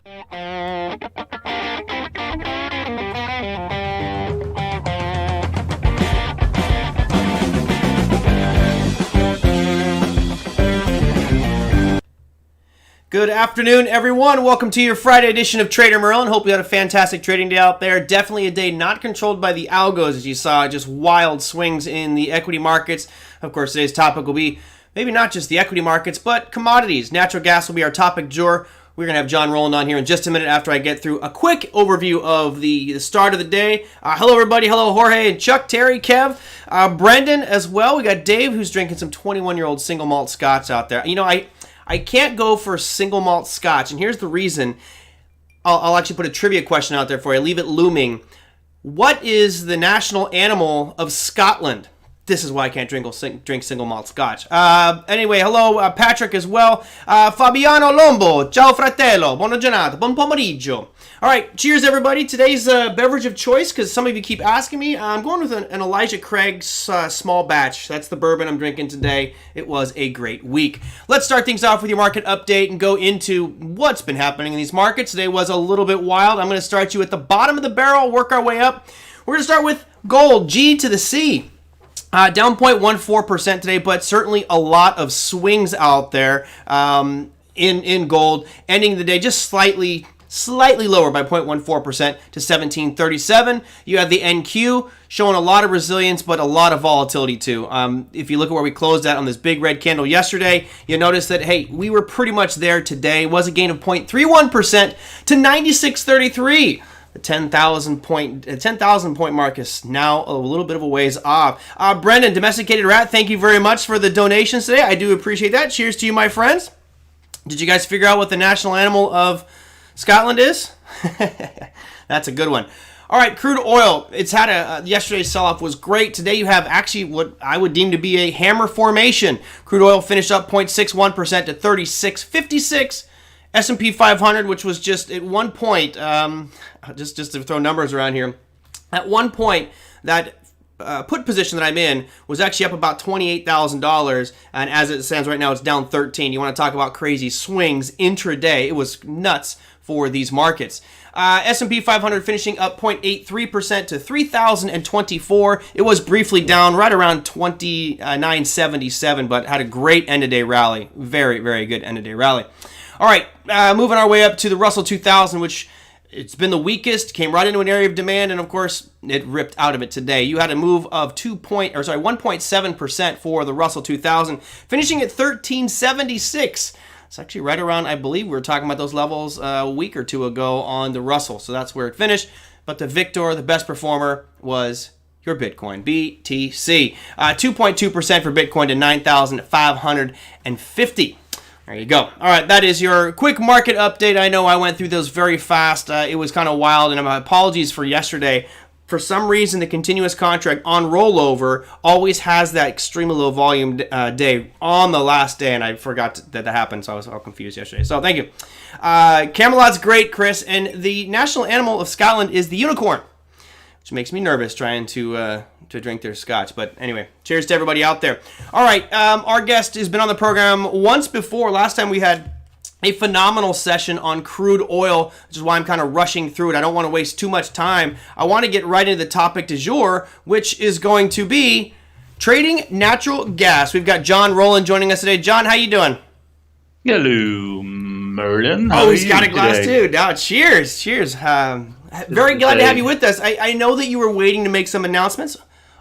Good afternoon, everyone. Welcome to your Friday edition of TraderMerlin. Hope you had a fantastic trading day out there. Definitely a day not controlled by the algos, as you saw, just wild swings in the equity markets. Of course, today's topic will be maybe not just the equity markets, but commodities. Natural gas will be our topic du jour. We're going to have John Rowland on here in just a minute after I get through a quick overview of the start of the day. Hello, everybody. Hello, Jorge and Chuck, Terry, Kev, Brendan as well. We got Dave, who's drinking some 21-year-old single malt scotch out there. You know, I can't go for single malt scotch, and here's the reason. I'll actually put a trivia question out there for you. Leave it looming. What is the national animal of Scotland? This is why I can't drink single malt scotch. Anyway, hello, Patrick as well. Fabiano Lombo, ciao fratello, buona giornata, buon pomeriggio. All right, cheers, everybody. Today's beverage of choice, because some of you keep asking me, I'm going with an Elijah Craig's small batch. That's the bourbon I'm drinking today. It was a great week. Let's start things off with your market update and go into what's been happening in these markets. Today was a little bit wild. I'm going to start you at the bottom of the barrel, work our way up. We're going to start with gold, G to the C. Down 0.14% today, but certainly a lot of swings out there in gold. Ending the day just slightly lower by 0.14% to 1737. You have the NQ showing a lot of resilience, but a lot of volatility too. If you look at where we closed at on this big red candle yesterday, you notice that, hey, we were pretty much there today. It was a gain of 0.31% to 96.33. The 10,000 point mark is now a little bit of a ways off. Brendan, Domesticated Rat, thank you very much for the donations today. I do appreciate that. Cheers to you, my friends. Did you guys figure out what the national animal of Scotland is? That's a good one. All right, crude oil. It's had yesterday's sell-off was great. Today you have actually what I would deem to be a hammer formation. Crude oil finished up 0.61% to 36.56. S&P 500, which was just at one point, just to throw numbers around here, at one point that put position that I'm in was actually up about $28,000, and as it stands right now, it's down 13. You want to talk about crazy swings intraday? It was nuts for these markets. S&P 500 finishing up 0.83% to 3,024. It was briefly down right around 2977, but had a great end-of-day rally. Very, very good end-of-day rally. All right, moving our way up to the Russell 2000, which it's been the weakest, came right into an area of demand, and of course, it ripped out of it today. You had a move of 1.7% for the Russell 2000, finishing at 1376. It's actually right around, I believe, we were talking about those levels a week or two ago on the Russell, so that's where it finished. But the victor, the best performer, was your Bitcoin, BTC. 2.2% for Bitcoin to 9,550. There you go. All right, that is your quick market update. I know I went through those very fast. It was kind of wild, and my apologies for yesterday. For some reason, the continuous contract on rollover always has that extremely low volume day on the last day, and I forgot that happened, so I was all confused yesterday. So thank you. Camelot's great, Chris, and the national animal of Scotland is the unicorn, which makes me nervous trying to drink their scotch. But anyway, cheers to everybody out there. All right, our guest has been on the program once before. Last time we had a phenomenal session on crude oil, which is why I'm kind of rushing through it. I don't want to waste too much time. I want to get right into the topic du jour, which is going to be trading natural gas. We've got John Rowland joining us today. John, how you doing? Hello, Merlin. Oh, he's got a glass too. Now, cheers. Very glad to have you with us. I know that you were waiting to make some announcements.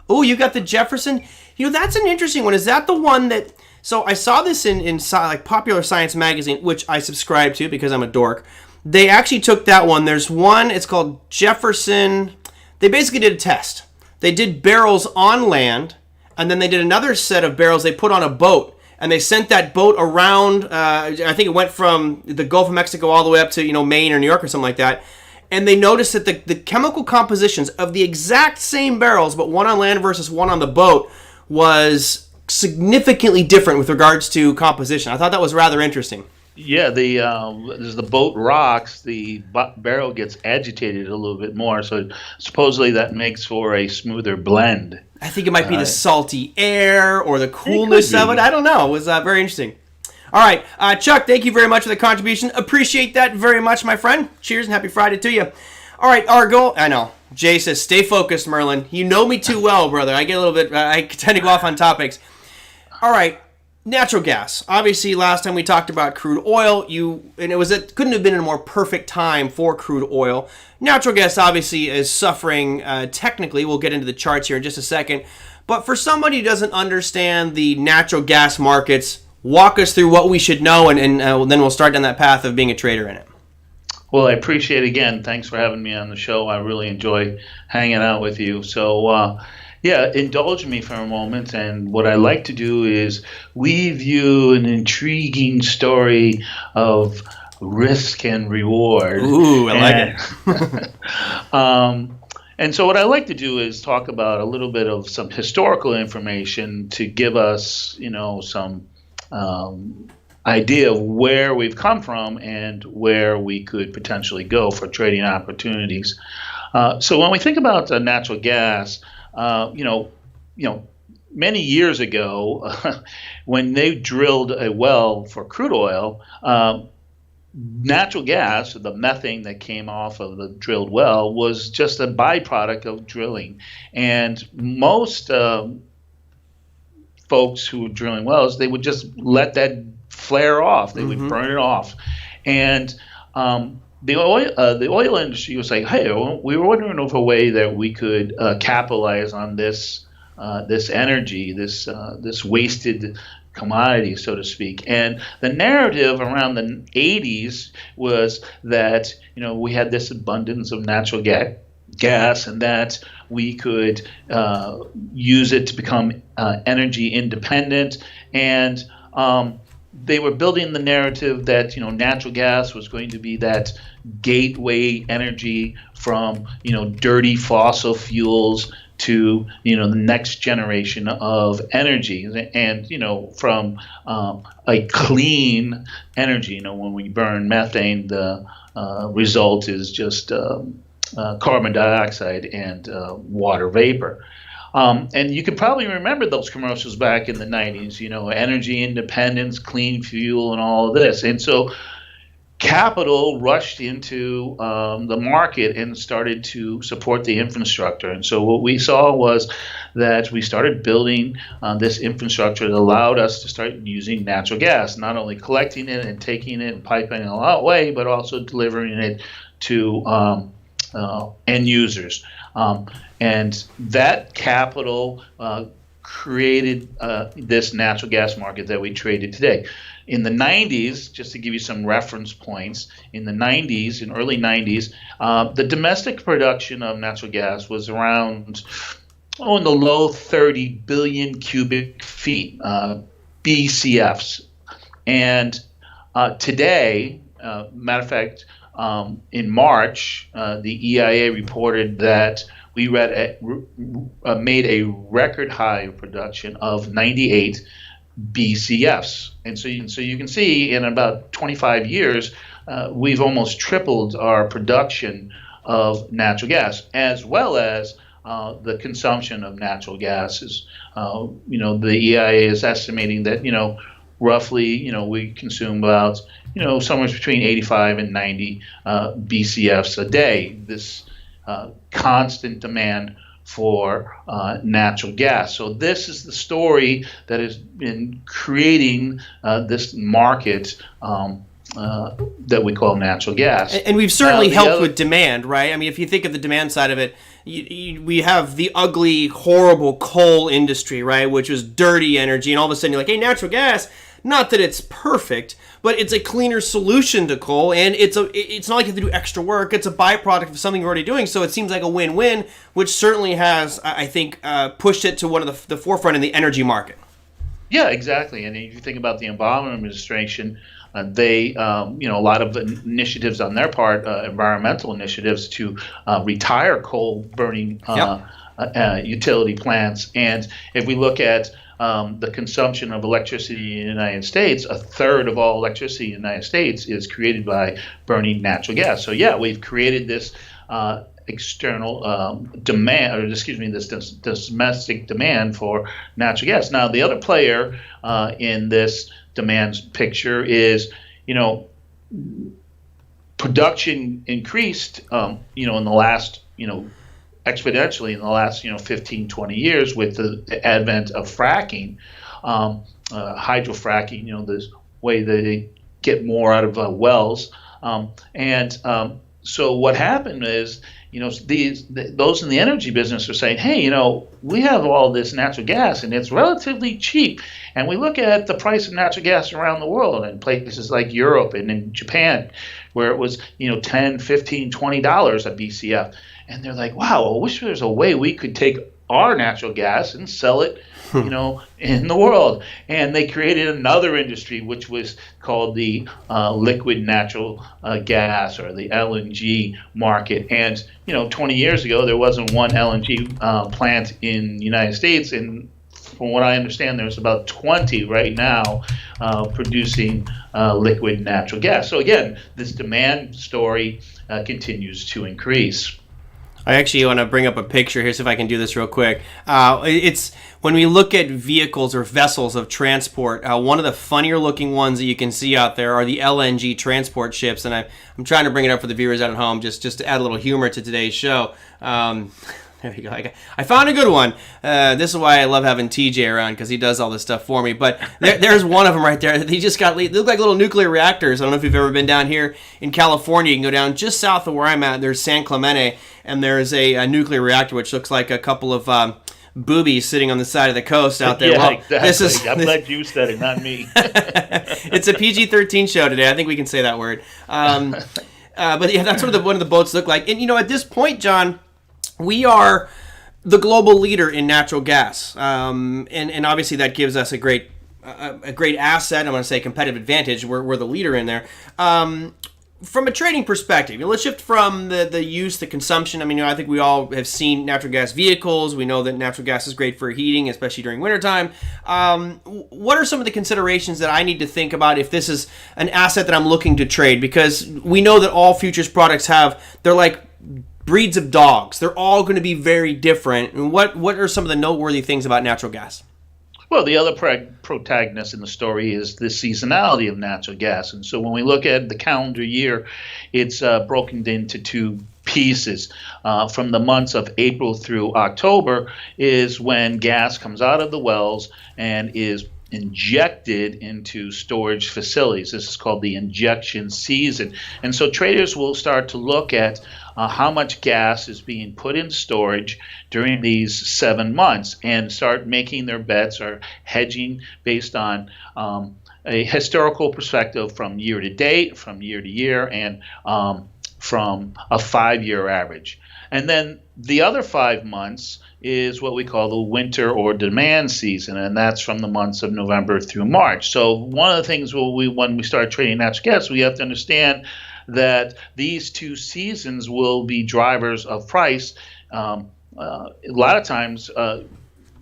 Oh, you got the Jefferson. You know, that's an interesting one. Is that the one that... So I saw this in like Popular Science magazine, which I subscribe to because I'm a dork. They actually took that one. There's one, it's called Jefferson. They basically did a test. They did barrels on land, and then they did another set of barrels they put on a boat. And they sent that boat around, I think it went from the Gulf of Mexico all the way up to, Maine or New York or something like that. And they noticed that the chemical compositions of the exact same barrels, but one on land versus one on the boat, was significantly different with regards to composition. I thought that was rather interesting. Yeah, as the boat rocks, the barrel gets agitated a little bit more. So supposedly that makes for a smoother blend. I think it might be the salty air or the coolness of it. I don't know. It was very interesting. All right, Chuck, thank you very much for the contribution. Appreciate that very much, my friend. Cheers and happy Friday to you. All right, our goal. I know. Jay says, stay focused, Merlin. You know me too well, brother. I get a little bit, I tend to go off on topics. All right, natural gas. Obviously, last time we talked about crude oil, it couldn't have been a more perfect time for crude oil. Natural gas obviously is suffering technically. We'll get into the charts here in just a second. But for somebody who doesn't understand the natural gas markets, walk us through what we should know, and then we'll start down that path of being a trader in it. Well, I appreciate it again. Thanks for having me on the show. I really enjoy hanging out with you. So, indulge me for a moment. And what I like to do is weave you an intriguing story of risk and reward. Ooh, I like it. And so what I like to do is talk about a little bit of some historical information to give us, some idea of where we've come from and where we could potentially go for trading opportunities. So when we think about natural gas, many years ago, when they drilled a well for crude oil, natural gas, the methane that came off of the drilled well, was just a byproduct of drilling. And most folks who were drilling wells, they would just let that flare off. They would burn it off. And the oil industry was like, hey, we were wondering of a way that we could capitalize on this energy, this wasted commodity, so to speak. And the narrative around the 80s was that we had this abundance of natural gas, and that we could use it to become energy independent. And they were building the narrative that natural gas was going to be that gateway energy from dirty fossil fuels to the next generation of energy, and from a clean energy. When we burn methane, the result is just carbon dioxide and water vapor. And you can probably remember those commercials back in the 90s, energy independence, clean fuel, and all of this. And so capital rushed into the market and started to support the infrastructure. And so what we saw was that we started building this infrastructure that allowed us to start using natural gas, not only collecting it and taking it and piping it away, but also delivering it to end users. And that capital created this natural gas market that we traded today. In the 90s, just to give you some reference points, in early 90s, the domestic production of natural gas was around, in the low 30 billion cubic feet, BCFs. And today, matter of fact, in March, the EIA reported that we made a record high production of 98 BCFs. And so you can see in about 25 years, we've almost tripled our production of natural gas, as well as the consumption of natural gas. The EIA is estimating that, roughly, we consume about, somewhere between 85 and 90 BCFs a day. This constant demand for natural gas. So this is the story that has been creating this market that we call natural gas. And we've certainly helped with demand, right? I mean, if you think of the demand side of it, we have the ugly, horrible coal industry, right, which was dirty energy, and all of a sudden you're like, hey, natural gas, not that it's perfect, but it's a cleaner solution to coal, and it's not like you have to do extra work. It's a byproduct of something you're already doing, so it seems like a win-win, which certainly has, I think, pushed it to one of the forefront in the energy market. Yeah, exactly. And if you think about the Obama administration, they, a lot of initiatives on their part, environmental initiatives to retire coal-burning utility plants. And if we look at the consumption of electricity in the United States, a third of all electricity in the United States is created by burning natural gas. So yeah, we've created this external demand, this domestic demand for natural gas. Now, the other player in this demand picture is, production increased, in the last, exponentially in the last, 15, 20 years with the advent of fracking, hydrofracking, this way that they get more out of wells. So what happened is, those in the energy business are saying, hey, we have all this natural gas and it's relatively cheap. And we look at the price of natural gas around the world in places like Europe and in Japan, where it was, $10, $15, $20 a BCF. And they're like, wow, I wish there was a way we could take our natural gas and sell it, in the world. And they created another industry, which was called the liquid natural gas, or the LNG market. And, 20 years ago, there wasn't one LNG plant in the United States. And from what I understand, there's about 20 right now producing liquid natural gas. So again, this demand story continues to increase. I actually want to bring up a picture here, see if I can do this real quick. It's when we look at vehicles or vessels of transport, one of the funnier looking ones that you can see out there are the LNG transport ships. And I'm trying to bring it up for the viewers at home just to add a little humor to today's show. There you go. I found a good one. This is why I love having TJ around, because he does all this stuff for me. But there's one of them right there. They look like little nuclear reactors. I don't know if you've ever been down here in California. You can go down just south of where I'm at. There's San Clemente, and there's a nuclear reactor, which looks like a couple of boobies sitting on the side of the coast out there. Yeah, well, exactly. I'm glad you said it, not me. It's a PG-13 show today. I think we can say that word. But yeah, that's what one of the boats look like. And, at this point, John, we are the global leader in natural gas, and obviously that gives us a great asset. I'm going to say competitive advantage. We're the leader in there. From a trading perspective, let's shift from the use, the consumption. I mean, I think we all have seen natural gas vehicles. We know that natural gas is great for heating, especially during wintertime. What are some of the considerations that I need to think about if this is an asset that I'm looking to trade? Because we know that all futures products they're like breeds of dogs. They're all going to be very different. And what are some of the noteworthy things about natural gas? Well, the other protagonist in the story is the seasonality of natural gas. And so when we look at the calendar year, it's broken into two pieces. From the months of April through October is when gas comes out of the wells and is injected into storage facilities. This is called the injection season. And so traders will start to look at how much gas is being put in storage during these 7 months and start making their bets or hedging based on a historical perspective from year to date, from year to year, and from a 5-year average. And then the other 5 months is what we call the winter or demand season, and that's from the months of November through March. So one of the things when we start trading natural gas, we have to understand that these two seasons will be drivers of price a lot of times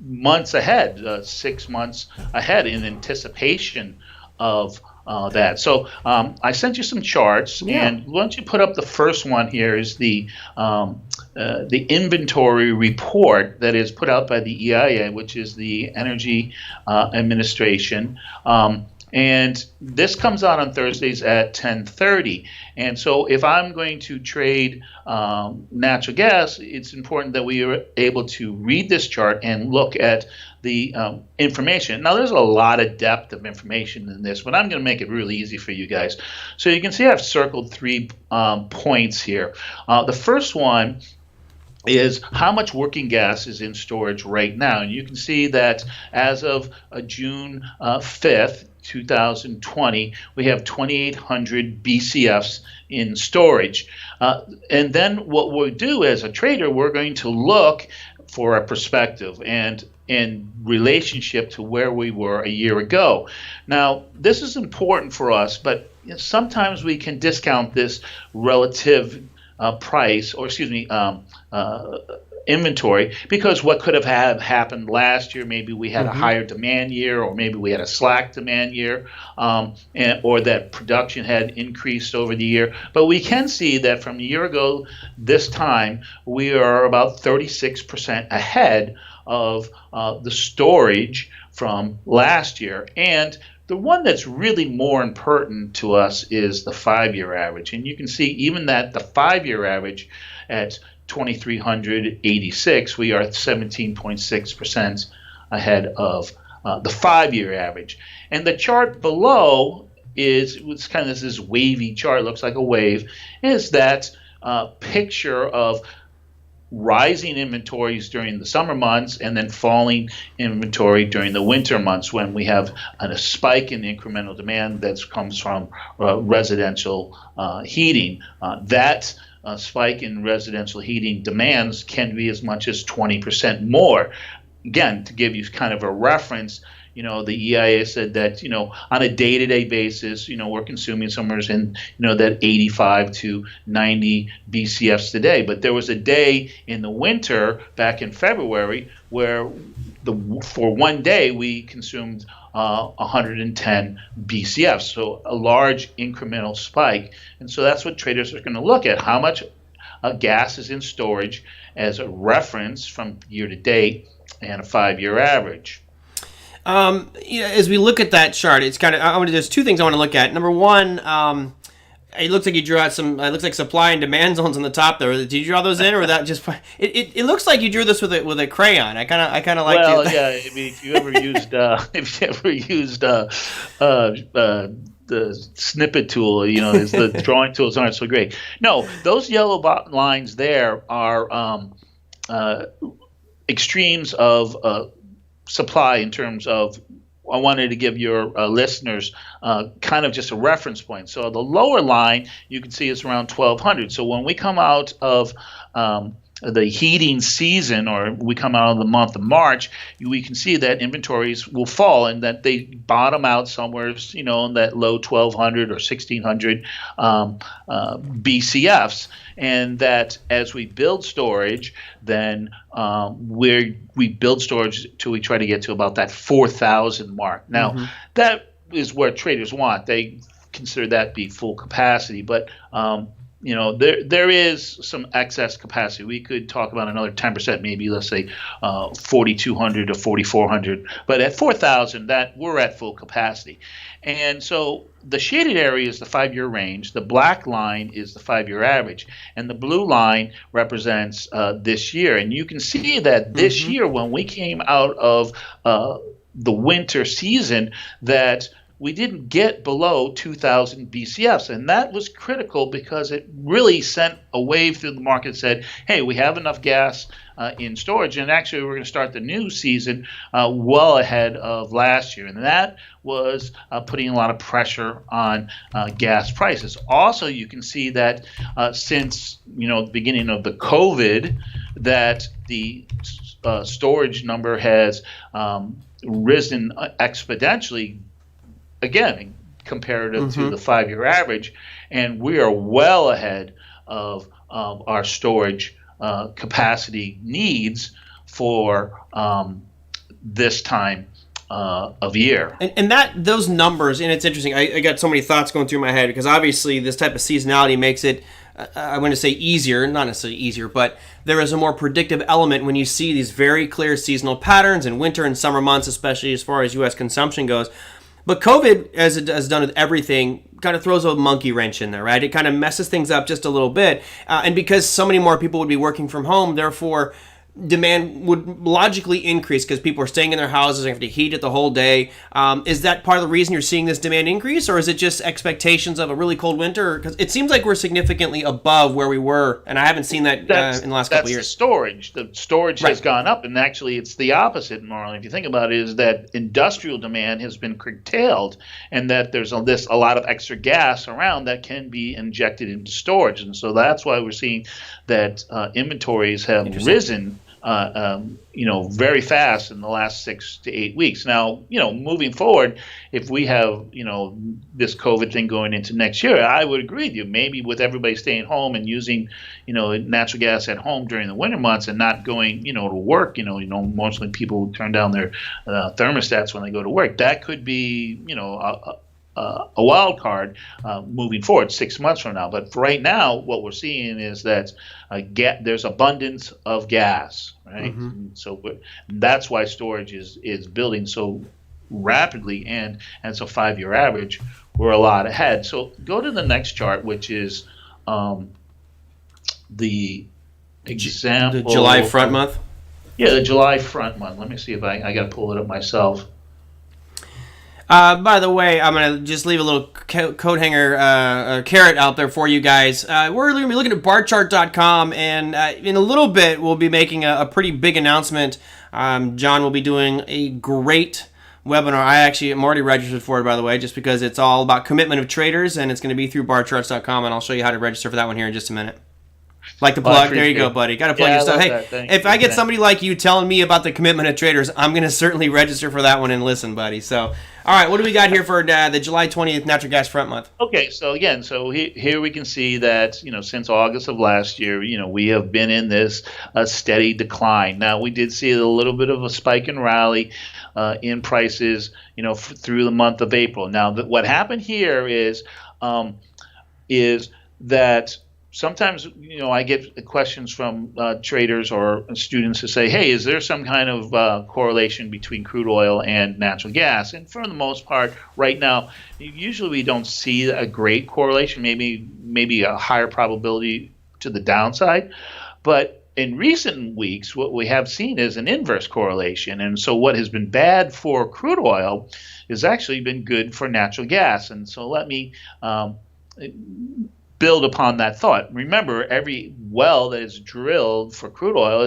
months ahead, 6 months ahead in anticipation of that. So I sent you some charts, and why don't you put up the first one here is the inventory report that is put out by the EIA, which is the Energy Administration. And this comes out on Thursdays at 10:30. And so if I'm going to trade natural gas, it's important that we are able to read this chart and look at the information. Now, there's a lot of depth of information in this, but I'm going to make it really easy for you guys. So you can see I've circled 3 points here. The first one is how much working gas is in storage right now. And you can see that as of June 5th, 2020, we have 2,800 BCFs in storage. And then what we'll do as a trader, we're going to look for a perspective and in relationship to where we were a year ago. Now, this is important for us, but sometimes we can discount this relative price, or excuse me, inventory, because what could have happened last year, maybe we had a higher demand year, or maybe we had a slack demand year, or that production had increased over the year. But we can see that from a year ago this time, we are about 36% ahead of the storage from last year. And The one that's really more important to us is the 5-year average. And you can see even that the 5-year average at 2,386, we are 17.6% ahead of the 5-year average. And the chart below it's kind of this wavy chart, looks like a wave, is that picture of rising inventories during the summer months and then falling inventory during the winter months when we have a spike in incremental demand that comes from residential heating. That spike in residential heating demands can be as much as 20% more. Again, to give you kind of a reference, the EIA said that, on a day-to-day basis, we're consuming somewhere in, that 85 to 90 BCFs today. But there was a day in the winter back in February where for one day we consumed 110 BCFs, so a large incremental spike. And so that's what traders are going to look at, how much gas is in storage as a reference from year to date and a 5-year average. As we look at that chart, it's kind of there's two things I want to look at. Number one, it looks like you drew out some. It looks like supply and demand zones on the top there. Did you draw those in, or that just? It looks like you drew this with a crayon. I kind of like. Well, yeah. I mean, if you ever used the snippet tool, the drawing tools aren't so great. No, those yellow lines there are extremes of supply in terms of. I wanted to give your listeners kind of just a reference point. So the lower line you can see is around 1,200. So when we come out of the heating season, or we come out of the month of March, we can see that inventories will fall and that they bottom out somewhere, in that low 1,200 or 1,600 BCFs. And that as we build storage, then we build storage till we try to get to about that 4,000 mark. Now, that is where traders want. They consider that be full capacity, but there is some excess capacity. We could talk about another 10%, maybe let's say 4,200 to 4,400. But at 4,000, that we're at full capacity. And so the shaded area is the 5-year range. The black line is the 5-year average, and the blue line represents this year. And you can see that this year, when we came out of the winter season, that we didn't get below 2,000 BCFs, and that was critical because it really sent a wave through the market that said, hey, we have enough gas in storage, and actually we're going to start the new season well ahead of last year, and that was putting a lot of pressure on gas prices. Also, you can see that since the beginning of the COVID, that the storage number has risen exponentially, again, comparative to the 5-year average, and we are well ahead of our storage capacity needs for this time of year. And those numbers, and it's interesting, I got so many thoughts going through my head, because obviously this type of seasonality makes it, I'm going to say easier, not necessarily easier, but there is a more predictive element when you see these very clear seasonal patterns in winter and summer months, especially as far as U.S. consumption goes. But COVID, as it has done with everything, kind of throws a monkey wrench in there, right? It kind of messes things up just a little bit. And because so many more people would be working from home, therefore demand would logically increase because people are staying in their houses and have to heat it the whole day. Is that part of the reason you're seeing this demand increase, or is it just expectations of a really cold winter? Because it seems like we're significantly above where we were, and I haven't seen that in the last couple of years. That's the storage has gone up, and actually it's the opposite, Marlon. If you think about it, is that industrial demand has been curtailed, and that there's a lot of extra gas around that can be injected into storage. And so that's why we're seeing that inventories have risen very fast in the last 6 to 8 weeks. Now, moving forward, if we have, this COVID thing going into next year, I would agree with you. Maybe with everybody staying home and using, natural gas at home during the winter months and not going, to work, mostly people turn down their thermostats when they go to work. That could be, a wild card moving forward 6 months from now. But for right now, what we're seeing is that there's abundance of gas, right? So that's why storage is building so rapidly, and as a 5-year average, we're a lot ahead. So go to the next chart, which is the example. The July front month? Yeah, the July front month. Let me see if I got to pull it up myself. By the way, I'm going to just leave a little coat hanger carrot out there for you guys. We're going to be looking at barchart.com, and in a little bit, we'll be making a pretty big announcement. John will be doing a great webinar. I actually am already registered for it, by the way, just because it's all about commitment of traders, and it's going to be through barcharts.com, and I'll show you how to register for that one here in just a minute. Like the plug. There you go, buddy. Got to plug your stuff. Hey, if I get somebody like you telling me about the commitment of traders, I'm going to certainly register for that one and listen, buddy. So, all right, what do we got here for the July 20th natural gas front month? Okay, so again, here we can see that, since August of last year, we have been in this steady decline. Now, we did see a little bit of a spike and rally in prices, through the month of April. Now, what happened here is that sometimes, I get questions from traders or students who say, hey, is there some kind of correlation between crude oil and natural gas? And for the most part, right now, usually we don't see a great correlation, maybe a higher probability to the downside. But in recent weeks, what we have seen is an inverse correlation. And so what has been bad for crude oil has actually been good for natural gas. And so let me build upon that thought. Remember, every well that is drilled for crude oil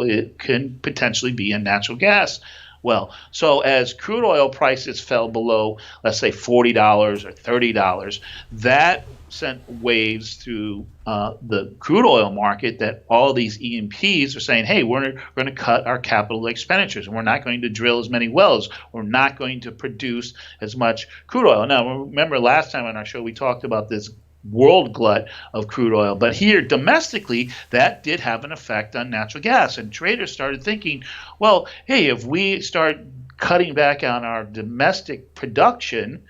it can potentially be a natural gas well. So as crude oil prices fell below, let's say $40 or $30, that sent waves through the crude oil market that all these E&Ps are saying, hey, we're going to cut our capital expenditures, and we're not going to drill as many wells. We're not going to produce as much crude oil. Now, remember last time on our show we talked about this world glut of crude oil. But here domestically, that did have an effect on natural gas. And traders started thinking, well, hey, if we start cutting back on our domestic production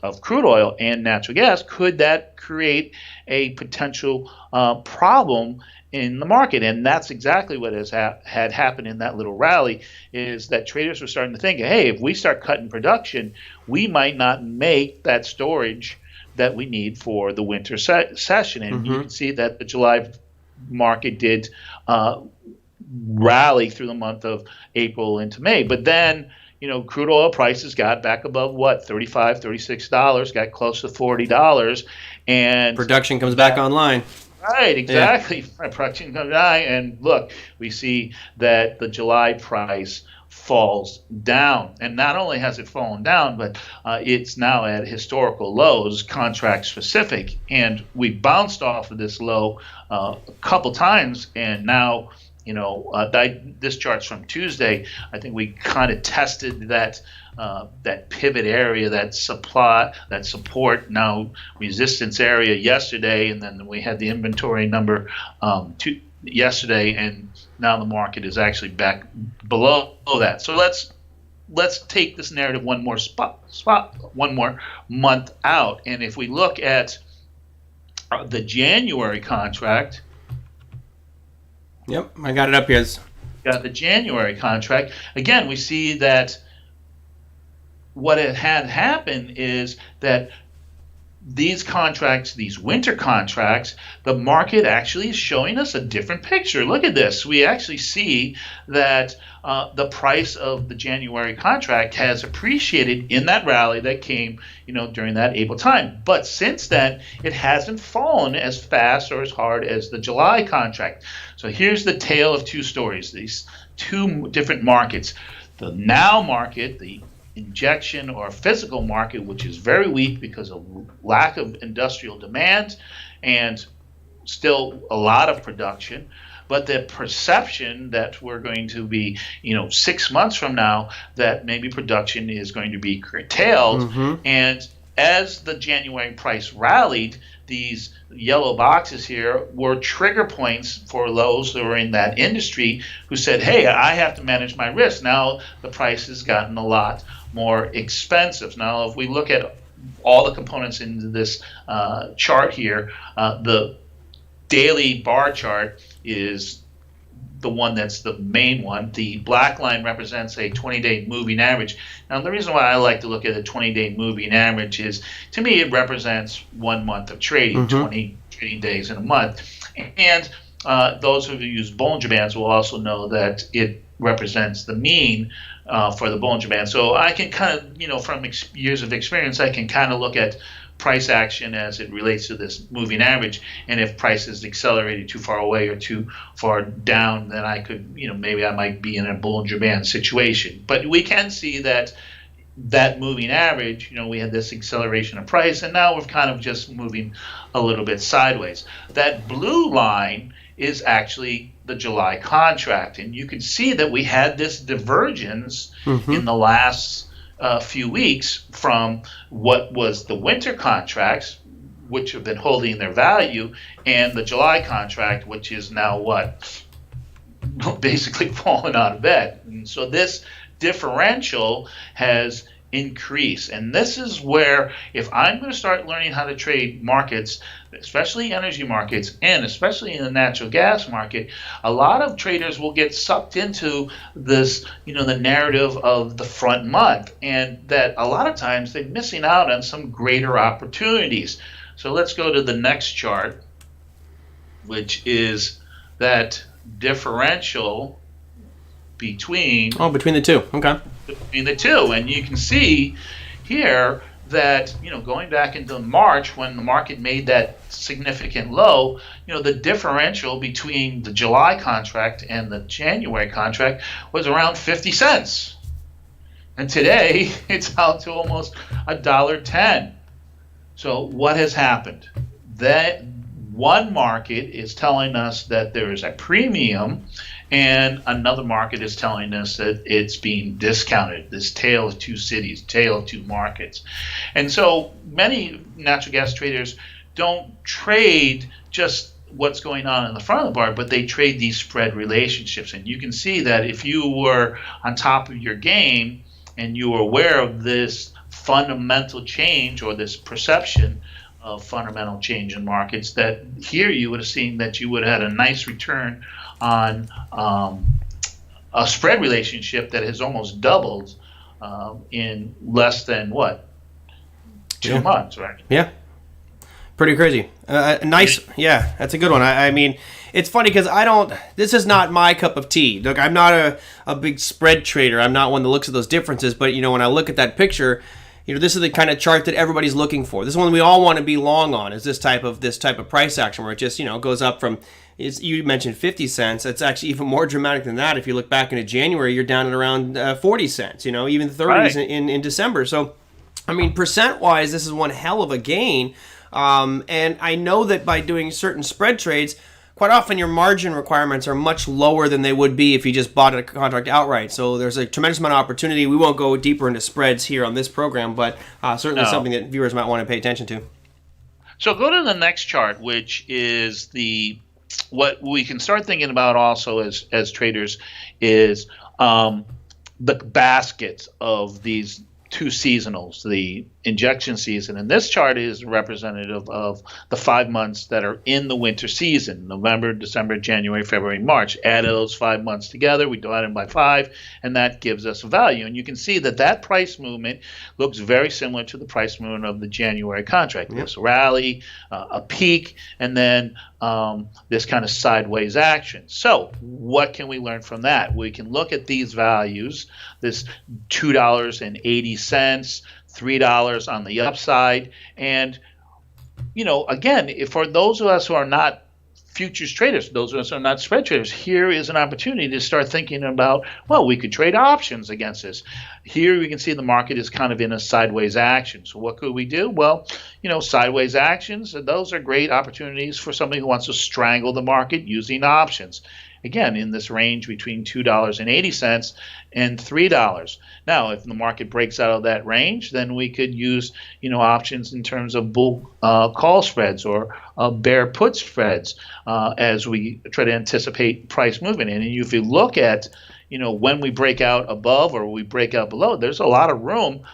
of crude oil and natural gas, could that create a potential problem in the market? And that's exactly what had happened in that little rally, is that traders were starting to think, hey, if we start cutting production, we might not make that storage that we need for the winter session. And you can see that the July market did rally through the month of April into May. But then, crude oil prices got back above $35, $36, got close to $40. And production comes back online. Right, exactly. Yeah. Production comes down. And look, we see that the July price falls down. And not only has it fallen down, but it's now at historical lows, contract specific. And we bounced off of this low a couple times, and now, this chart's from Tuesday. I think we kind of tested that pivot area, that support, now resistance area yesterday, and then we had the inventory number yesterday, and now the market is actually back below that. So let's take this narrative one more month out, and if we look at the January contract. Yep, I got it up here. Got the January contract. Again, we see that what had happened is that these contracts, these winter contracts, the market actually is showing us a different picture. Look at this. We actually see that the price of the January contract has appreciated in that rally that came, during that April time. But since then, it hasn't fallen as fast or as hard as the July contract. So here's the tale of two stories, these two different markets. The now market, the injection or physical market, which is very weak because of lack of industrial demand and still a lot of production, but the perception that we're going to be, 6 months from now, that maybe production is going to be curtailed. And as the January price rallied, these yellow boxes here were trigger points for those who are in that industry who said, hey, I have to manage my risk. Now the price has gotten a lot more expensive. Now, if we look at all the components in this chart here, the daily bar chart is the one that's the main one. The black line represents a 20-day moving average. Now, the reason why I like to look at a 20-day moving average is, to me, it represents 1 month of trading, 20 trading days in a month. And those who use Bollinger Bands will also know that it represents the mean for the Bollinger Band. So I can kind of, from years of experience, I can kind of look at price action as it relates to this moving average. And if price is accelerated too far away or too far down, then I could, maybe I might be in a Bollinger Band situation. But we can see that moving average, we had this acceleration of price, and now we're kind of just moving a little bit sideways. That blue line is actually the July contract, and you can see that we had this divergence in the last few weeks from what was the winter contracts, which have been holding their value, and the July contract, which is now basically fallen out of bed. And so this differential has increased, and this is where, if I'm going to start learning how to trade markets, especially energy markets and especially in the natural gas market, a lot of traders will get sucked into this, the narrative of the front month, and that a lot of times they're missing out on some greater opportunities. So let's go to the next chart, which is that differential between the two. Okay. Between the two, and you can see here that going back into March, when the market made that significant low, the differential between the July contract and the January contract was around 50 cents, and today it's out to almost $1.10. So what has happened? That one market is telling us that there is a premium, and another market is telling us that it's being discounted, this tale of two cities, tale of two markets. And so many natural gas traders don't trade just what's going on in the front of the bar, but they trade these spread relationships. And you can see that if you were on top of your game and you were aware of this fundamental change or this perception of fundamental change in markets, that here you would have seen that you would have had a nice return on a spread relationship that has almost doubled in less than 2 months, right? Yeah, pretty crazy. Nice, yeah, that's a good one. I mean, it's funny because this is not my cup of tea. Look, I'm not a big spread trader. I'm not one that looks at those differences. But when I look at that picture, this is the kind of chart that everybody's looking for. This is one we all want to be long on. Is this type of price action where it just goes up from. You mentioned 50 cents. It's actually even more dramatic than that. If you look back into January, you're down at around 40 cents, even 30s right. in December. So, I mean, percent-wise, this is one hell of a gain. And I know that by doing certain spread trades, quite often your margin requirements are much lower than they would be if you just bought a contract outright. So there's a tremendous amount of opportunity. We won't go deeper into spreads here on this program, but certainly something that viewers might want to pay attention to. So go to the next chart, which is what we can start thinking about also as traders is the baskets of these two seasonals, the injection season. And this chart is representative of the 5 months that are in the winter season: November, December, January, February, March. Add those 5 months together, we divide them by 5, and that gives us a value. And you can see that price movement looks very similar to the price movement of the January contract. Yep. This rally, a peak, and then this kind of sideways action. So what can we learn from that? We can look at these values, this $2.80, $3 on the upside. And, again, for those of us who are not futures traders, those of us who are not spread traders, here is an opportunity to start thinking about, we could trade options against this. Here we can see the market is kind of in a sideways action. So what could we do? Well, sideways actions, those are great opportunities for somebody who wants to strangle the market using options. Again, in this range between $2.80 and $3. Now, if the market breaks out of that range, then we could use, options in terms of bull call spreads or bear put spreads as we try to anticipate price movement. And if you look at, when we break out above or we break out below, there's a lot of room,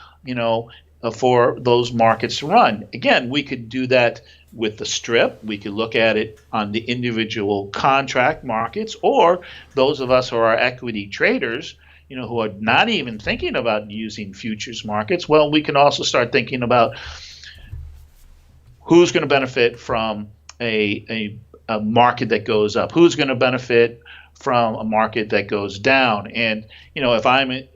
for those markets to run. Again, we could do that with the strip. We could look at it on the individual contract markets, or those of us who are equity traders, who are not even thinking about using futures markets. Well, we can also start thinking about who's going to benefit from a market that goes up, who's going to benefit from a market that goes down. And if I'm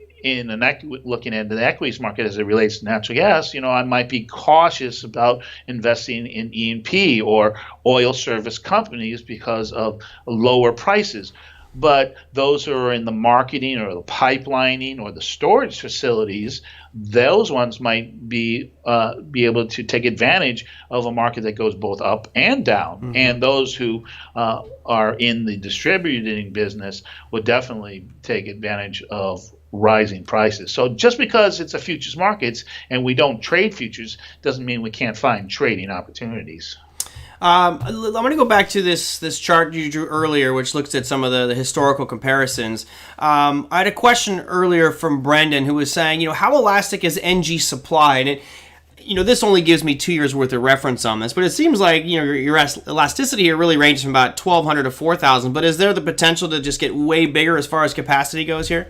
looking at the equities market as it relates to natural gas, I might be cautious about investing in E&P or oil service companies because of lower prices. But those who are in the marketing or the pipelining or the storage facilities, those ones might be able to take advantage of a market that goes both up and down. Mm-hmm. And those who are in the distributing business would definitely take advantage of rising prices. So just because it's a futures markets and we don't trade futures doesn't mean we can't find trading opportunities. I'm going to go back to this chart you drew earlier, which looks at some of the historical comparisons. I had a question earlier from Brendan who was saying, how elastic is NG supply? And this only gives me 2 years worth of reference on this, but it seems like your elasticity here really ranges from about 1,200 to 4,000. But is there the potential to just get way bigger as far as capacity goes here?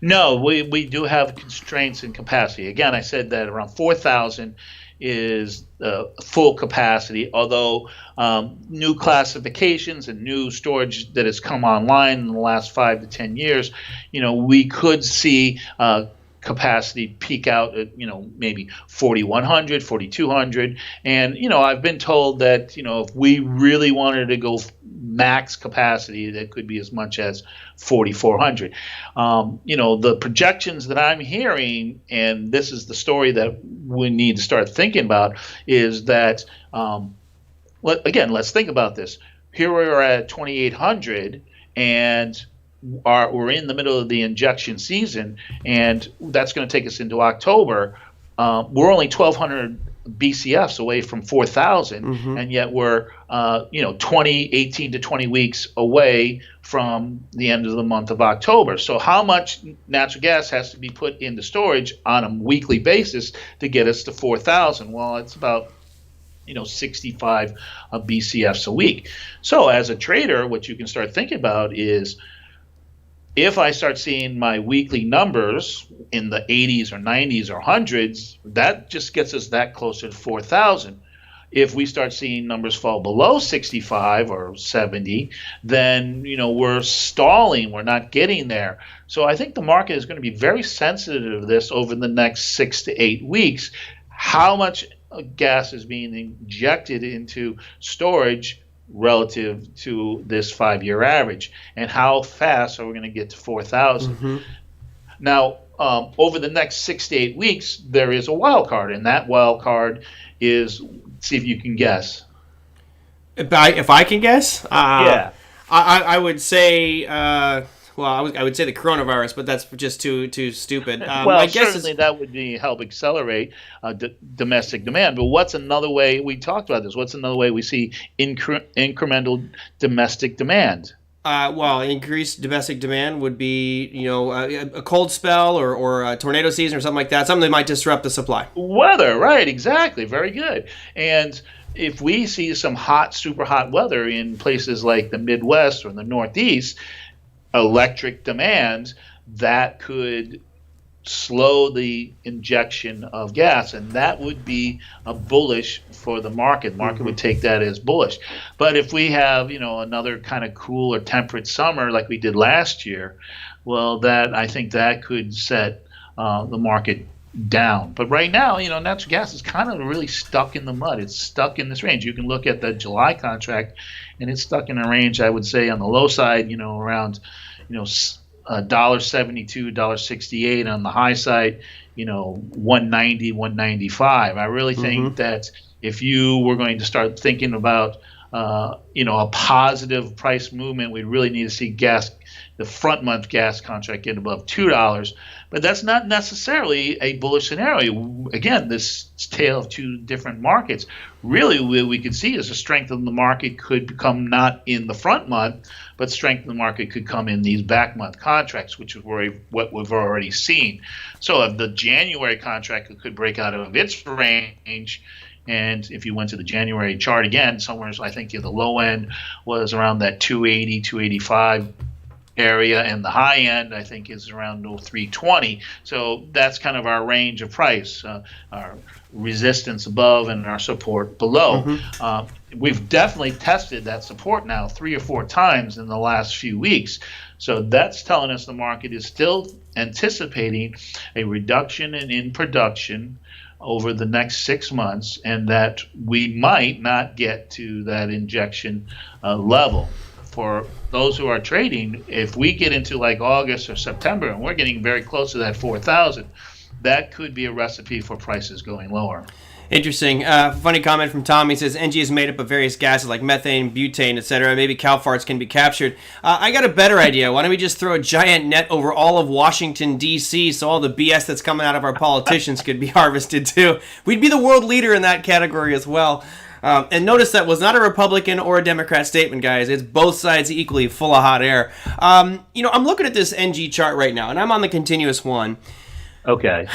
No, we do have constraints in capacity. Again, I said that around 4,000 is full capacity, although new classifications and new storage that has come online in the last 5 to 10 years, we could see capacity peak out at, maybe 4,100, 4,200. And, I've been told that, if we really wanted to go max capacity, that could be as much as 4,400. The projections that I'm hearing, and this is the story that we need to start thinking about, is that, let's think about this. Here we are at 2,800, and we're in the middle of the injection season, and that's going to take us into October. We're only 1,200 BCFs away from 4,000, mm-hmm. and yet we're 18 to 20 weeks away from the end of the month of October. So how much natural gas has to be put into storage on a weekly basis to get us to 4,000? Well, it's about 65 BCFs a week. So as a trader, what you can start thinking about is, if I start seeing my weekly numbers in the 80s or 90s or hundreds, that just gets us that closer to 4,000. If we start seeing numbers fall below 65 or 70, then we're stalling. We're not getting there. So I think the market is going to be very sensitive to this over the next 6 to 8 weeks. How much gas is being injected into storage relative to this 5-year average, and how fast are we going to get to 4,000? Mm-hmm. Now, over the next 6 to 8 weeks, there is a wild card, and that wild card is, see if you can guess. If I can guess? Yeah. I would say, I would say the coronavirus, but that's just too stupid. Well, certainly that would help accelerate domestic demand. But what's another way, we talked about this, what's another way we see incremental domestic demand? Increased domestic demand would be, a cold spell or a tornado season or something like that, something that might disrupt the supply. Weather, right, exactly, very good. And if we see some super hot weather in places like the Midwest or the Northeast, electric demand, that could slow the injection of gas, and that would be a bullish for the market. Market mm-hmm. would take that as bullish. But if we have another kind of cool or temperate summer like we did last year, well, I think that could set the market down. But right now, natural gas is kind of really stuck in the mud. It's stuck in this range. You can look at the July contract, and it's stuck in a range, I would say, on the low side, around $1.72, $1.68, on the high side, 190, 195. I really think mm-hmm. that if you were going to start thinking about a positive price movement, we really need to see gas the front month gas contract get above $2. But that's not necessarily a bullish scenario. Again, this tale of two different markets. Really, what we could see is the strength of the market could come not in the front month, but strength of the market could come in these back month contracts, which is what we've already seen. So if the January contract could break out of its range, and if you went to the January chart again, somewhere, I think the low end was around that 280, 285 area, and the high end I think is around 320. So that's kind of our range of price, our resistance above and our support below. We've definitely tested that support now 3 or 4 times in the last few weeks. So that's telling us the market is still anticipating a reduction in production over the next 6 months, and that we might not get to that injection level. For those who are trading, if we get into like August or September and we're getting very close to that 4,000, that could be a recipe for prices going lower. Interesting. Funny comment from Tom. He says NG is made up of various gases like methane, butane, etc. Maybe cow farts can be captured. I got a better idea. Why don't we just throw a giant net over all of Washington, D.C. so all the BS that's coming out of our politicians could be harvested too? We'd be the world leader in that category as well. And notice that was not a Republican or a Democrat statement, guys. It's both sides equally full of hot air. I'm looking at this NG chart right now, and I'm on the continuous one. Okay.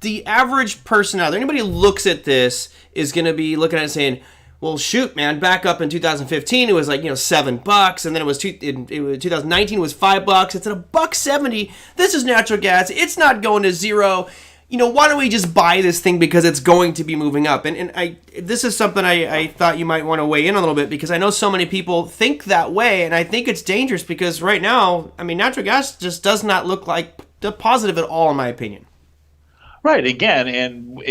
The average person out there, anybody who looks at this is going to be looking at it saying, well, shoot, man, back up in 2015, it was like, $7, and then it was 2019 was $5. It's at $1.70. This is natural gas. It's not going to zero. Why don't we just buy this thing because it's going to be moving up? And this is something I thought you might want to weigh in a little bit, because I know so many people think that way, and I think it's dangerous because right now, natural gas just does not look like positive at all, in my opinion. Right. Again, and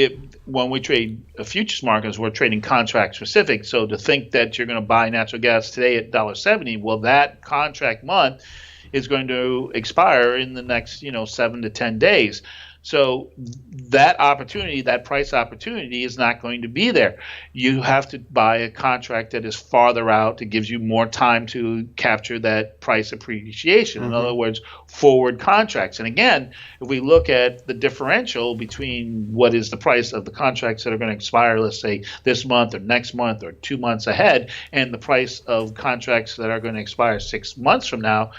when we trade futures markets, we're trading contract specific. So to think that you're going to buy natural gas today at $1.70, well, that contract month is going to expire in the next 7 to 10 days. So that opportunity, that price opportunity, is not going to be there. You have to buy a contract that is farther out, that gives you more time to capture that price appreciation. In other words, forward contracts. And again, if we look at the differential between what is the price of the contracts that are going to expire, let's say this month or next month or 2 months ahead, and the price of contracts that are going to expire 6 months from now,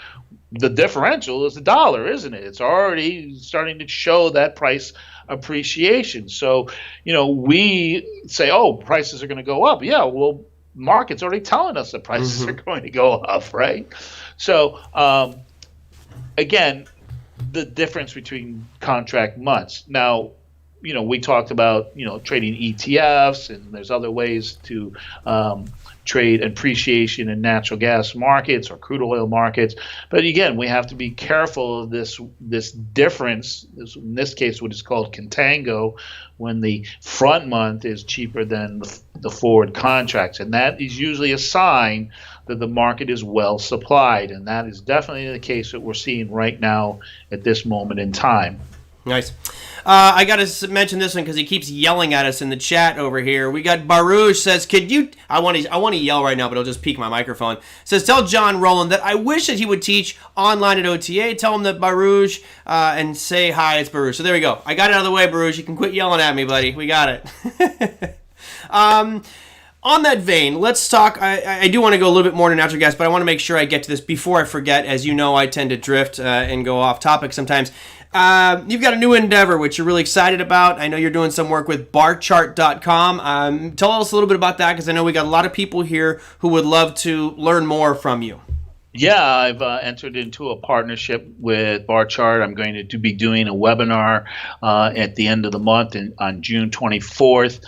the differential is the dollar, isn't it? It's already starting to show that price appreciation. So, we say, oh, prices are going to go up. Yeah, well, market's already telling us that prices are going to go up, right? So, again, the difference between contract months. Now, we talked about, trading ETFs, and there's other ways to trade appreciation in natural gas markets or crude oil markets. But again, we have to be careful of this difference, in this case what is called contango, when the front month is cheaper than the forward contracts. And that is usually a sign that the market is well supplied. And that is definitely the case that we're seeing right now at this moment in time. Nice. I got to mention this one because he keeps yelling at us in the chat over here. We got Baruch says, "Could you?" I want to yell right now, but it'll just peak my microphone. Says, "Tell John Rowland that I wish that he would teach online at OTA. Tell him that Baruch and say hi. It's Baruch." So there we go. I got it out of the way, Baruch. You can quit yelling at me, buddy. We got it. On that vein, let's talk. I do want to go a little bit more to natural gas, but I want to make sure I get to this before I forget. As you know, I tend to drift and go off topic sometimes. You've got a new endeavor, which you're really excited about. I know you're doing some work with barchart.com. Tell us a little bit about that, because I know we got a lot of people here who would love to learn more from you. Yeah, I've entered into a partnership with Barchart. I'm going to be doing a webinar at the end of the month on June 24th.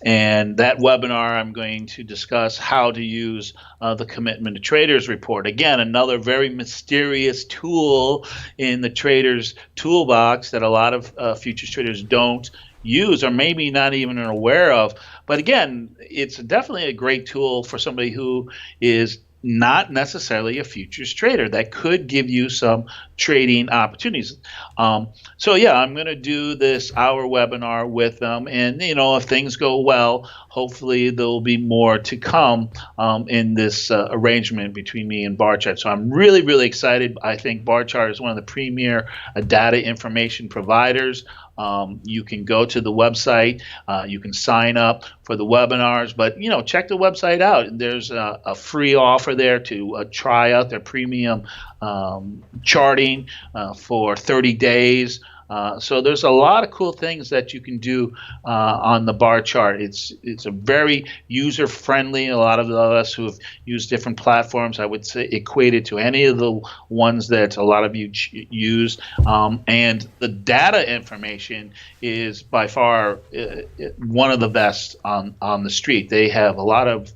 And that webinar, I'm going to discuss how to use the Commitment to Traders report. Again, another very mysterious tool in the traders' toolbox that a lot of futures traders don't use, or maybe not even are aware of. But again, it's definitely a great tool for somebody who is not necessarily a futures trader. That could give you some trading opportunities. So yeah, I'm going to do this hour webinar with them, and if things go well, hopefully there'll be more to come in this arrangement between me and Barchart. So I'm really, really excited. I think Barchart is one of the premier data information providers. You can go to the website, you can sign up for the webinars, but check the website out. There's a free offer there to try out their premium charting for 30 days. So there's a lot of cool things that you can do on the bar chart. It's a very user friendly. A lot of us who have used different platforms, I would say, equated to any of the ones that a lot of you use. And the data information is by far one of the best on the street. They have a lot of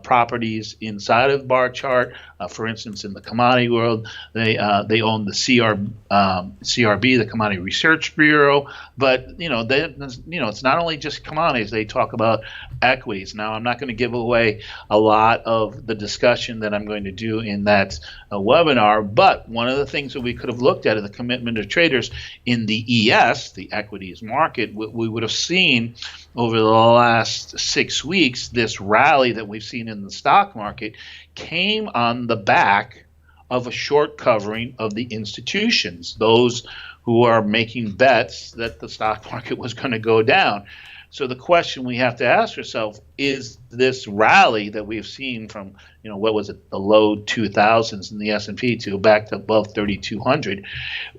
properties inside of bar chart. For instance, in the commodity world, they own the CRB, the Commodity Research Bureau. But it's not only just commodities. They talk about equities. Now, I'm not going to give away a lot of the discussion that I'm going to do in that webinar. But one of the things that we could have looked at in the commitment of traders in the ES, the equities market, we would have seen over the last 6 weeks, this rally that we've seen in the stock market came on the back of a short covering of the institutions, those who are making bets that the stock market was going to go down. So the question we have to ask ourselves is this rally that we've seen from, what was it, the low 2000s in the S&P to back to above 3,200,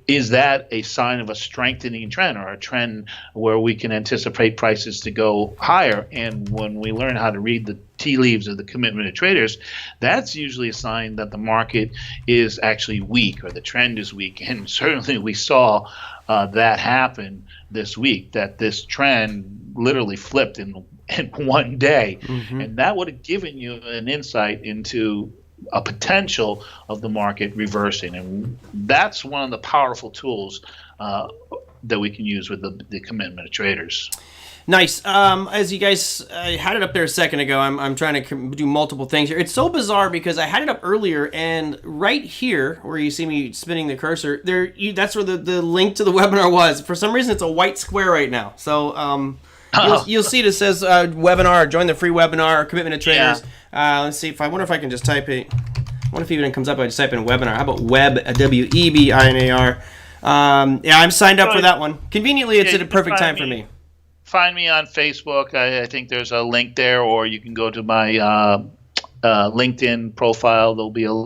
is that a sign of a strengthening trend or a trend where we can anticipate prices to go higher? And when we learn how to read the tea leaves of the commitment of traders, that's usually a sign that the market is actually weak or the trend is weak. And certainly we saw that happen this week, that this trend literally flipped in one day. Mm-hmm. And that would have given you an insight into a potential of the market reversing. And that's one of the powerful tools that we can use with the commitment of traders. Nice. As you guys had it up there a second ago, I'm trying to do multiple things here. It's so bizarre because I had it up earlier, and right here, where you see me spinning the cursor, that's where the link to the webinar was. For some reason, it's a white square right now. So you'll see it says webinar, join the free webinar, commitment to traders. Yeah. Let's see I wonder if I can just type it. I wonder if even it comes up. I just type in webinar. How about web, WEBINAR? Yeah, I'm signed up for that one. Conveniently, it's at a perfect time for me. Find me on Facebook. I think there's a link there, or you can go to my LinkedIn profile.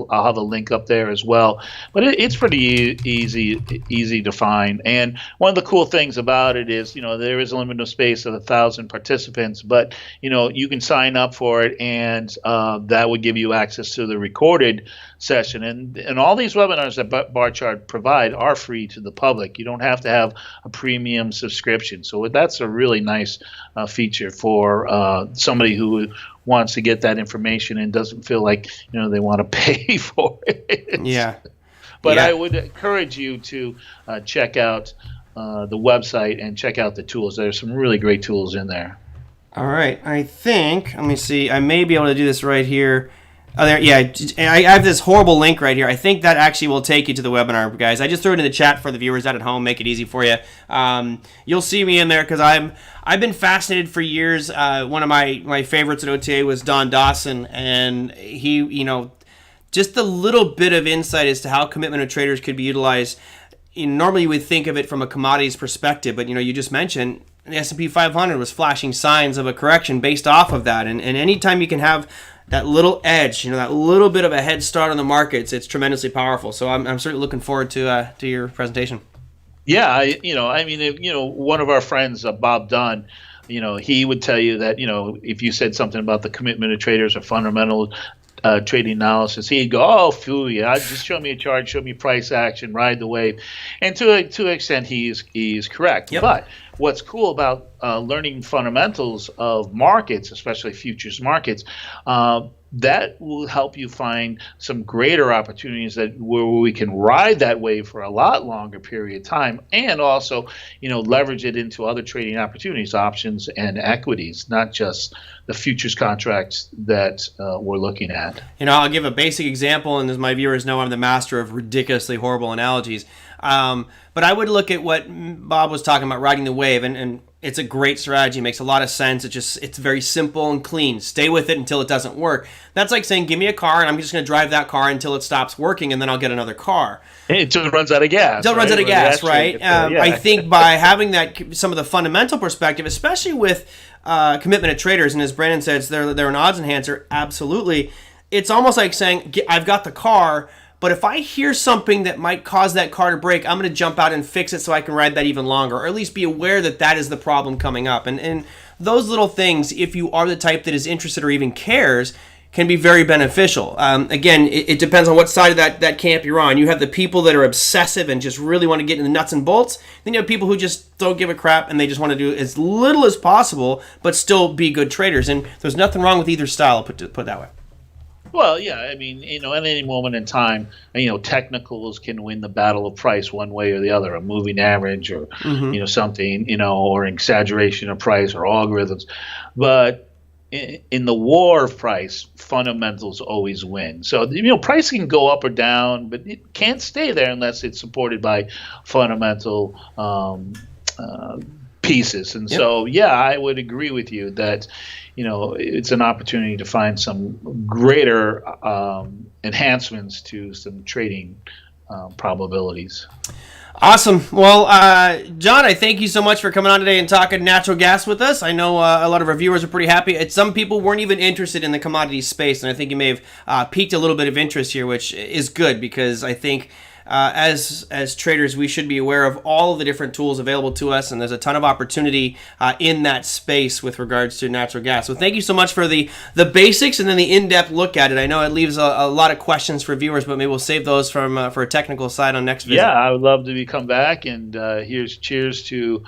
I'll have a link up there as well. But it's pretty easy to find. And one of the cool things about it is, there is a limit of space of 1,000 participants, but you can sign up for it, and that would give you access to the recorded session. And all these webinars that Barchart provide are free to the public. You don't have to have a premium subscription. So that's a really nice feature for somebody who wants to get that information and doesn't feel like they want to pay for it. Yeah. But I would encourage you to check out the website and check out the tools. There's some really great tools in there. All right. I think, let me see, I may be able to do this right here. Oh, there, yeah. I have this horrible link right here. I think that actually will take you to the webinar, guys. I just threw it in the chat for the viewers out at home, make it easy for you. You'll see me in there because I've been fascinated for years. One of my favorites at OTA was Don Dawson, and he, just a little bit of insight as to how commitment of traders could be utilized. Normally you would think of it from a commodities perspective, but you just mentioned the S&P 500 was flashing signs of a correction based off of that, and anytime you can have that little edge, that little bit of a head start on the markets, it's tremendously powerful. So I'm certainly looking forward to your presentation. Yeah, one of our friends, Bob Dunn, he would tell you that, if you said something about the commitment of traders or fundamental trading analysis, he'd go, "Oh, phooey, just show me a chart, show me price action, ride the wave." And to an extent, he's correct. Yep. But what's cool about learning fundamentals of markets, especially futures markets, that will help you find some greater opportunities where we can ride that wave for a lot longer period of time, and also, leverage it into other trading opportunities, options and equities, not just the futures contracts that we're looking at. I'll give a basic example, and as my viewers know, I'm the master of ridiculously horrible analogies. But I would look at what Bob was talking about, riding the wave, and it's a great strategy. It makes a lot of sense. It's very simple and clean. Stay with it until it doesn't work. That's like saying, give me a car, and I'm just going to drive that car until it stops working, and then I'll get another car. Until it runs out of gas. Until it runs out of gas, right? I think by having some of the fundamental perspective, especially with commitment to traders, and as Brandon says, they're an odds enhancer, absolutely. It's almost like saying, I've got the car, but if I hear something that might cause that car to break, I'm going to jump out and fix it so I can ride that even longer, or at least be aware that that is the problem coming up. And those little things, if you are the type that is interested or even cares, can be very beneficial. Again, it depends on what side of that camp you're on. You have the people that are obsessive and just really want to get into the nuts and bolts. Then you have people who just don't give a crap and they just want to do as little as possible, but still be good traders. And there's nothing wrong with either style, put it that way. Well, yeah, I mean, at any moment in time, technicals can win the battle of price one way or the other, a moving average or, something, or an exaggeration of price or algorithms. But in the war of price, fundamentals always win. So, price can go up or down, but it can't stay there unless it's supported by fundamental pieces. And so, yeah, I would agree with you that, it's an opportunity to find some greater enhancements to some trading probabilities. Awesome. Well, John, I thank you so much for coming on today and talking natural gas with us. I know a lot of our viewers are pretty happy. Some people weren't even interested in the commodity space, and I think you may have piqued a little bit of interest here, which is good because I think as traders, we should be aware of all of the different tools available to us, and there's a ton of opportunity in that space with regards to natural gas. So thank you so much for the basics and then the in-depth look at it. I know it leaves a lot of questions for viewers, but maybe we'll save those for a technical side on next visit. Yeah, I would love to come back, and here's cheers to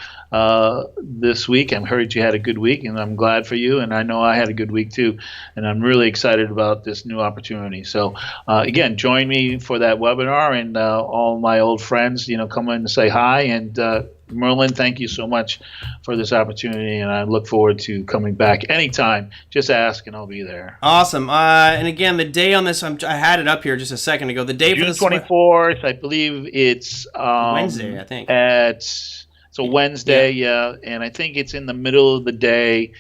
this week. I heard you had a good week, and I'm glad for you, and I know I had a good week too, and I'm really excited about this new opportunity. So again, join me for that webinar, and all my old friends, come in and say hi. And Merlin, thank you so much for this opportunity, and I look forward to coming back anytime. Just ask, and I'll be there. Awesome. And again, the day on this, I had it up here just a second ago. The day June 24th, I believe it's Wednesday, I think. It's a Wednesday, yeah, and I think it's in the middle of the day,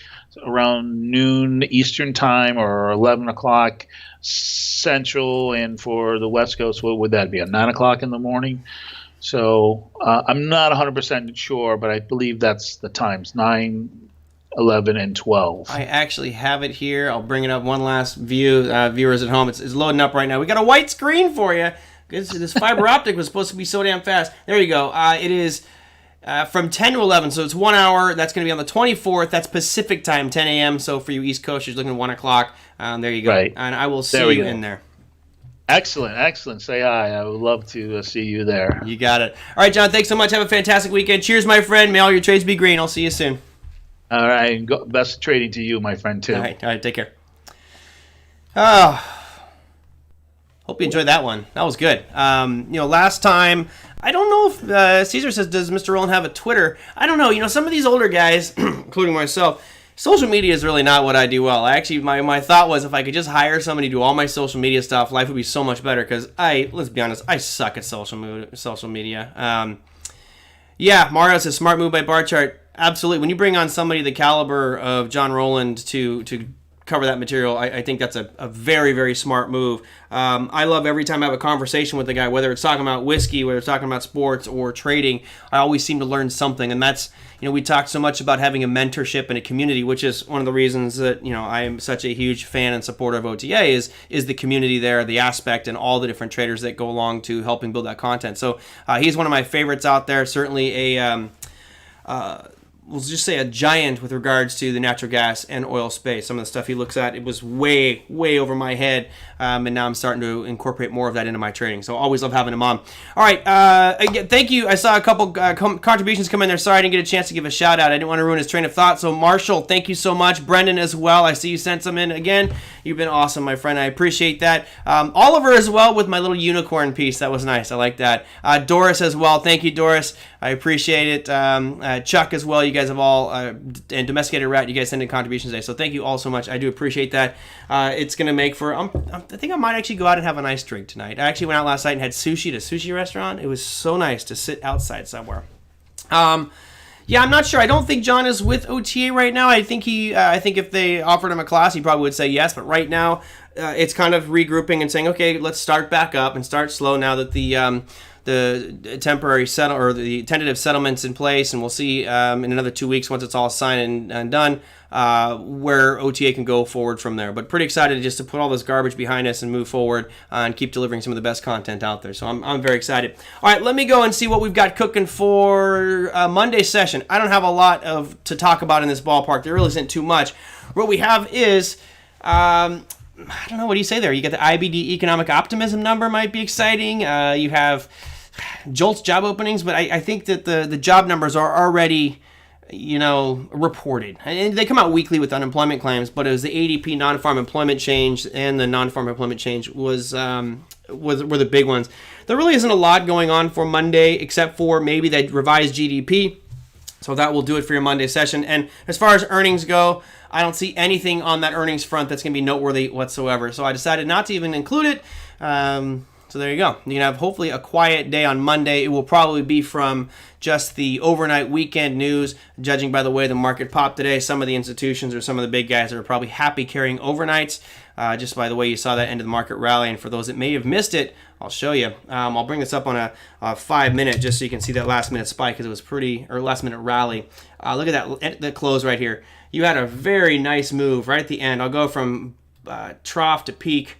around noon Eastern time or 11 o'clock Central, and for the West Coast, what would that be, at 9 o'clock in the morning? So I'm not 100% sure, but I believe that's the times, 9, 11, and 12. I actually have it here. I'll bring it up one last view. Viewers at home, it's loading up right now. We got a white screen for you. This fiber optic was supposed to be so damn fast. There you go. It is from 10 to 11, so it's 1 hour. That's going to be on the 24th. That's Pacific time, 10 a.m. So for you East Coasters looking at 1 o'clock, there you go. Right. And I will see you in there. Excellent. Say hi. I would love to see you there. You got it. All right, John, thanks so much. Have a fantastic weekend. Cheers, my friend. May all your trades be green. I'll see you soon. All right. Best trading to you, my friend, too. All right. Take care. Hope you enjoyed that one. That was good. Last time, I don't know if Caesar says, does Mr. Rowland have a Twitter? I don't know. Some of these older guys, including myself, social media is really not what I do well. My thought was if I could just hire somebody to do all my social media stuff, life would be so much better because let's be honest, I suck at social media. Mario says, smart move by Bar Chart. Absolutely. When you bring on somebody the caliber of John Rowland to cover that material, I think that's a very, very smart move. I love every time I have a conversation with a guy, whether it's talking about whiskey, whether it's talking about sports or trading, I always seem to learn something. And that's, we talk so much about having a mentorship and a community, which is one of the reasons that, I am such a huge fan and supporter of OTA is the community there, the aspect, and all the different traders that go along to helping build that content. So he's one of my favorites out there, certainly we'll just say a giant with regards to the natural gas and oil space. Some of the stuff he looks at, it was way over my head, and now I'm starting to incorporate more of that into my trading. So always love having him on. All right, again, thank you. I saw a couple contributions come in there. Sorry I didn't get a chance to give a shout out. I didn't want to ruin his train of thought. So Marshall, thank you so much. Brendan as well. I see you sent some in again. You've been awesome, my friend. I appreciate that. Oliver as well with my little unicorn piece. That was nice. I like that. Doris as well. Thank you, Doris. I appreciate it. Chuck as well. You guys have all, and Domesticated Rat, you guys send in contributions today. So thank you all so much. I do appreciate that. It's going to make for, I think I might actually go out and have a nice drink tonight. I actually went out last night and had sushi at a sushi restaurant. It was so nice to sit outside somewhere. Yeah, I'm not sure. I don't think John is with OTA right now. I think if they offered him a class, he probably would say yes. But right now, it's kind of regrouping and saying, okay, let's start back up and start slow now that the temporary or the tentative settlement's in place, and we'll see in another 2 weeks once it's all signed and done where OTA can go forward from there. But pretty excited just to put all this garbage behind us and move forward and keep delivering some of the best content out there. So I'm very excited. All right, let me go and see what we've got cooking for Monday session. I don't have a lot to talk about in this ballpark. There really isn't too much. What we have is I don't know, what do you say there? You got the IBD economic optimism number might be exciting. You have JOLTS job openings, but I think that the job numbers are already, reported. And they come out weekly with unemployment claims, but it was the ADP non-farm employment change and the non-farm employment change were the big ones. There really isn't a lot going on for Monday except for maybe that revised GDP. So that will do it for your Monday session. And as far as earnings go, I don't see anything on that earnings front that's going to be noteworthy whatsoever. So I decided not to even include it. So there you go. You can have hopefully a quiet day on Monday. It will probably be from just the overnight weekend news. Judging by the way the market popped today, some of the institutions or some of the big guys are probably happy carrying overnights. Just by the way you saw that end of the market rally. And for those that may have missed it, I'll show you. I'll bring this up on a 5-minute just so you can see that last minute spike because it was last minute rally. Look at that close right here. You had a very nice move right at the end. I'll go from trough to peak.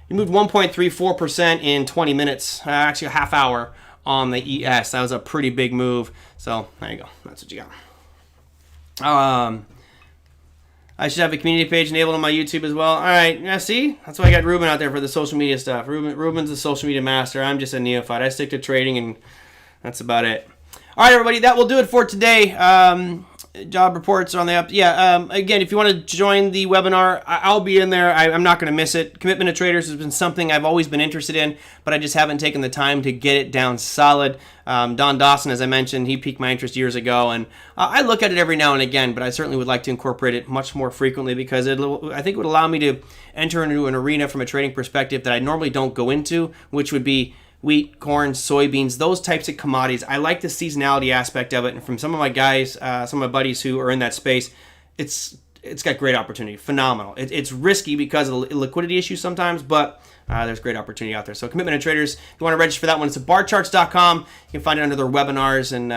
You moved 1.34% in 20 minutes, actually a half hour on the ES. That was a pretty big move. So there you go. That's what you got. I should have a community page enabled on my YouTube as well. All right, yeah, see? That's why I got Ruben out there for the social media stuff. Ruben's the social media master. I'm just a neophyte. I stick to trading, and that's about it. All right, everybody, that will do it for today. Job reports are on the up. Yeah, again, if you want to join the webinar, I'll be in there. I'm not going to miss it. Commitment to traders has been something I've always been interested in, but I just haven't taken the time to get it down solid. Don Dawson, as I mentioned, he piqued my interest years ago, and I look at it every now and again, but I certainly would like to incorporate it much more frequently because I think it would allow me to enter into an arena from a trading perspective that I normally don't go into, which would be wheat, corn, soybeans, those types of commodities. I like the seasonality aspect of it, and from some of my guys, some of my buddies who are in that space, it's got great opportunity, phenomenal. It's risky because of the liquidity issues sometimes, but there's great opportunity out there. So Commitment to Traders, if you want to register for that one, it's at barcharts.com. You can find it under their webinars, and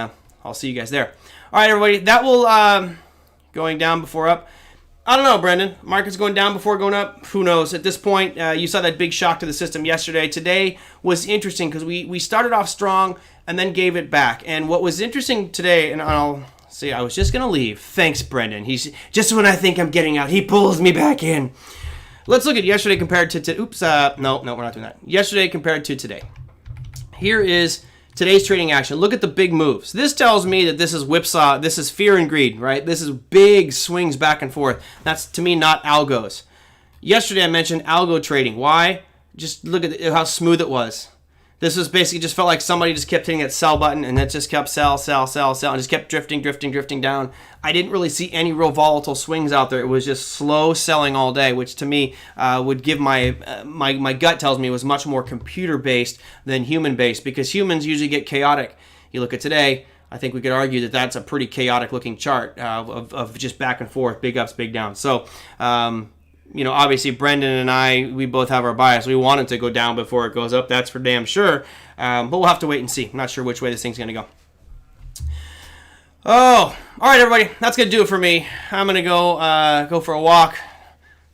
I'll see you guys there. All right, everybody, that will going down before up. I don't know, Brendan. Market's going down before going up. Who knows? At this point, you saw that big shock to the system yesterday. Today was interesting because we started off strong and then gave it back. And what was interesting today, and I'll see, I was just going to leave. Thanks, Brendan. He's just when I think I'm getting out, he pulls me back in. Let's look at yesterday compared to today. Oops, no, we're not doing that. Yesterday compared to today. Here is today's trading action. Look at the big moves. This tells me that this is whipsaw. This is fear and greed, right? This is big swings back and forth. That's, to me, not algos. Yesterday, I mentioned algo trading. Why? Just look at how smooth it was. This was basically just felt like somebody just kept hitting that sell button, and it just kept sell, and just kept drifting down. I didn't really see any real volatile swings out there. It was just slow selling all day, which to me would give my gut tells me it was much more computer-based than human-based, because humans usually get chaotic. You look at today, I think we could argue that that's a pretty chaotic-looking chart of just back and forth, big ups, big downs. So, obviously Brendan and I, we both have our bias. We want it to go down before it goes up. That's for damn sure. But we'll have to wait and see. I'm not sure which way this thing's going to go. Oh, all right, everybody. That's going to do it for me. I'm going to go for a walk,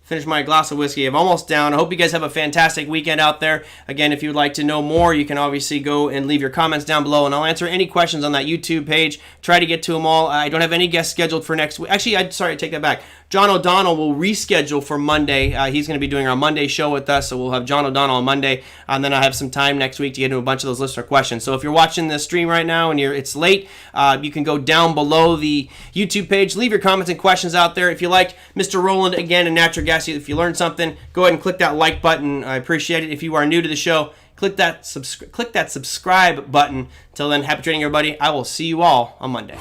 finish my glass of whiskey. I'm almost down. I hope you guys have a fantastic weekend out there. Again, if you'd like to know more, you can obviously go and leave your comments down below, and I'll answer any questions on that YouTube page. Try to get to them all. I don't have any guests scheduled for next week. Actually, I take that back. John O'Donnell will reschedule for Monday. He's going to be doing our Monday show with us, so we'll have John O'Donnell on Monday, and then I have some time next week to get into a bunch of those listener questions. So if you're watching this stream right now and it's late, you can go down below the YouTube page, leave your comments and questions out there. If you like Mr. Rowland again and natural gas, if you learned something, go ahead and click that like button. I appreciate it. If you are new to the show, click that subscribe button. Till then, happy trading, everybody. I will see you all on Monday.